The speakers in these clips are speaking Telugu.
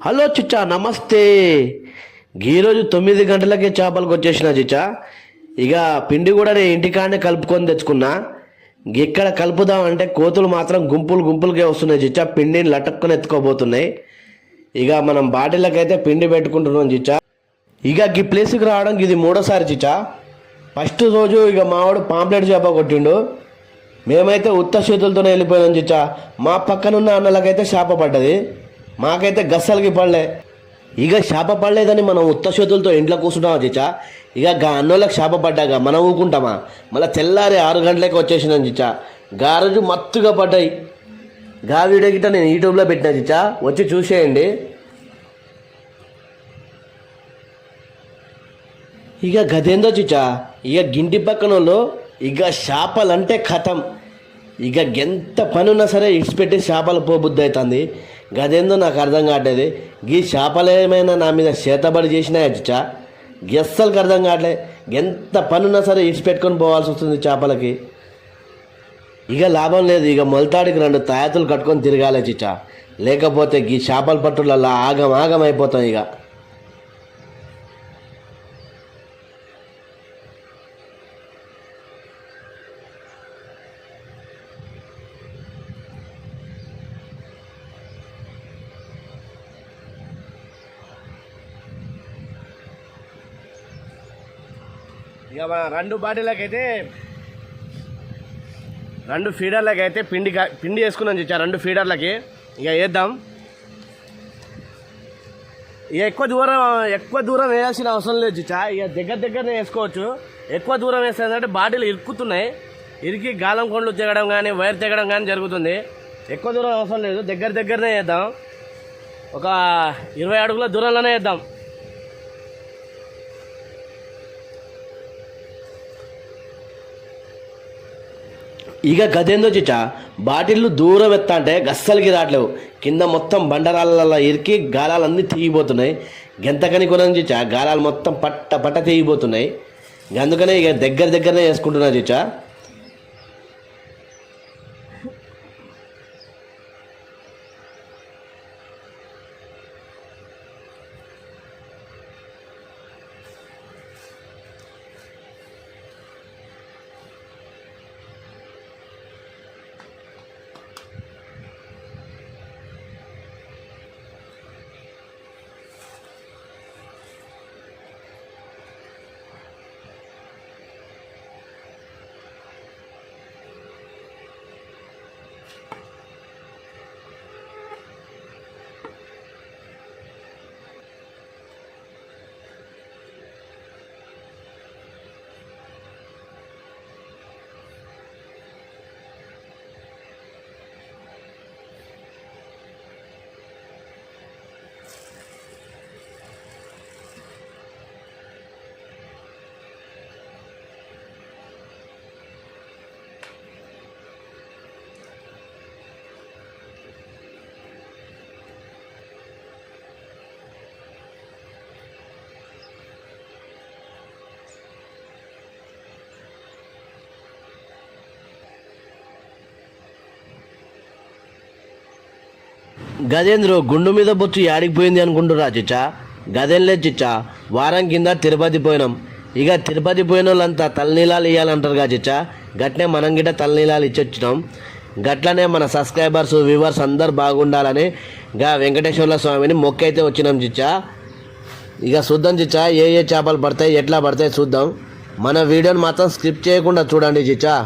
హలో చిచ్చా, నమస్తే. ఈరోజు 9 గంటలకే చేపలకు వచ్చేసిన చిచ్చా. ఇక పిండి కూడా నేను ఇంటికాడనే కలుపుకొని తెచ్చుకున్నా. ఇక్కడ కలుపుదాం అంటే కోతులు మాత్రం గుంపులు గుంపులుగా వస్తున్నాయి చిచ్చా. పిండిని లటక్కుని ఎత్తుకోబోతున్నాయి. ఇక మనం బాటిళ్ళకైతే పిండి పెట్టుకుంటున్నాం చిచ్చా. ఇక ఈ ప్లేస్కి రావడం ఇది మూడోసారి చిచ్చా. ఫస్ట్ రోజు ఇక మావాడు పాంప్లెట్ చేప కొట్టిండు. మేమైతే ఉత్త చేతులతోనే వెళ్ళిపోయాం చిచ్చా. మా పక్కనున్న అన్నలకైతే చేప పడ్డది, మాకైతే గస్సలకి పడలే. ఇక చేప పడలేదని మనం ఉత్త చేతులతో ఇంట్లో కూర్చుంటామా చిచ్చా. ఇక అన్నోళ్ళకి చేప పడ్డాక మనం ఊకుంటామా. మళ్ళీ తెల్లారి 6 గంటలకి వచ్చేసినాం చిచ్చా. రోజు మత్తుగా పడ్డాయి. వీడియో గిట్ట నేను యూట్యూబ్లో పెట్టినా చిచ్చా, వచ్చి చూసేయండి. ఇక గదేందో చిచ్చా, ఇక గింటి పక్కన వాళ్ళు ఇక చేపలంటే కథం. ఇక ఎంత పని ఉన్నా సరే ఇడిచిపెట్టి చేపలు పోబుద్ధి అవుతుంది. గదేందో నాకు అర్థం కావట్లేదు. ఈ చేపలు ఏమైనా నా మీద చేతబడి చేసినాయా చిచ్చా? గెస్సలకి అర్థం కావట్లే. ఎంత పని ఉన్నా సరే ఇడిచిపెట్టుకొని పోవాల్సి వస్తుంది చేపలకి. ఇక లాభం లేదు. ఇక మొలతాడికి 2 తాయతులు కట్టుకొని తిరగాలి చిచ్చా, లేకపోతే ఈ చేపల పట్టులలో ఆగం ఆగం అయిపోతాం. ఇక మన 2 బాటిళ్ళకైతే 2 ఫీడర్లకి అయితే పిండి వేసుకున్నాను చిచ్చా. 2 ఫీడర్లకి ఇక వేద్దాం. ఇక ఎక్కువ దూరం వేయాల్సిన అవసరం లేదు చిచ్చా. ఇక దగ్గరనే వేసుకోవచ్చు. ఎక్కువ దూరం వేస్తుందంటే బాటిల్ ఇరుక్కుతున్నాయి. ఇరికి గాలం కొండలు తెగడం కానీ వైర్ తెగడం కానీ జరుగుతుంది. ఎక్కువ దూరం అవసరం లేదు, దగ్గరనే వేద్దాం. ఒక 20 అడుగుల దూరంలోనే వేద్దాం. ఇక గదేందో చిచ్చా, బాటిళ్ళు దూరం ఎత్తా అంటే గస్సలకి రావట్లేవు. కింద మొత్తం బండరాళ్ళ ఇరికి గాలాలన్నీ తెగిపోతున్నాయి. గెంతకని కొనని చిచ్చా, గాలాలు మొత్తం పట్ట తెగిపోతున్నాయి. అందుకనే ఇక దగ్గరనే వేసుకుంటున్నా చిచ్చా. గజేంద్రు గుండు మీద బొచ్చు యాడికిపోయింది అనుకుంటురా చిచ్చా? గదేం లేదు చిచ్చా, వారం కింద తిరుపతి పోయినాం. ఇక తిరుపతి పోయిన వాళ్ళంతా తలనీలాలు ఇవ్వాలంటారుగా చిచ్చా. గట్నే మనం గిట్ట తలనీలాలు ఇచ్చొచ్చినాం. గట్లనే మన సబ్స్క్రైబర్స్ వ్యూవర్స్ అందరు బాగుండాలని వెంకటేశ్వర్ల స్వామిని మొక్కైతే వచ్చినాం చిచ్చా. ఇక చూద్దాం చిచ్చా, ఏ చేపలు పడతాయి ఎట్లా పడతాయి చూద్దాం. మన వీడియోని మాత్రం స్కిప్ చేయకుండా చూడండి చిచ్చా.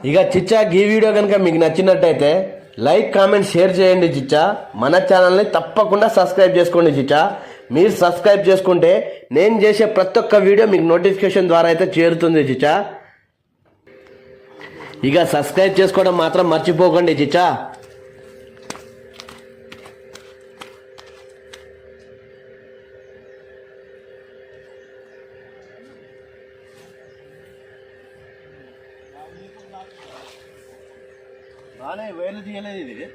ఇక చిచ్చా ఈ వీడియో కనుక మీకు నచ్చినట్టయితే లైక్ కామెంట్ షేర్ చేయండి చిచ్చా. మన ఛానల్ని తప్పకుండా సబ్స్క్రైబ్ చేసుకోండి చిచ్చా. మీరు సబ్స్క్రైబ్ చేసుకుంటే నేను చేసే ప్రతి ఒక్క వీడియో మీకు నోటిఫికేషన్ ద్వారా అయితే చేరుతుంది చిచ్చా. ఇక సబ్స్క్రైబ్ చేసుకోవడం మాత్రం మర్చిపోకండి చిచ్చా. బాగానే వేలు తీయలేదు ఇది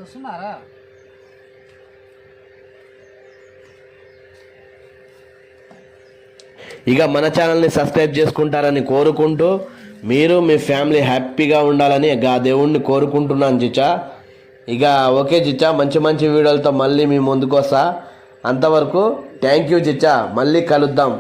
వస్తున్నారా? ఇక మన ఛానల్ని సబ్స్క్రైబ్ చేసుకుంటారని కోరుకుంటూ మీరు మీ ఫ్యామిలీ హ్యాపీగా ఉండాలని ఆ దేవుణ్ణి కోరుకుంటున్నాను చిచ్చా. ఇక ఓకే చిచ్చా, మంచి మంచి వీడియోలతో మళ్ళీ మీ ముందుకు వస్తా. అంతవరకు థ్యాంక్ యూ చిచ్చా, మళ్ళీ కలుద్దాం.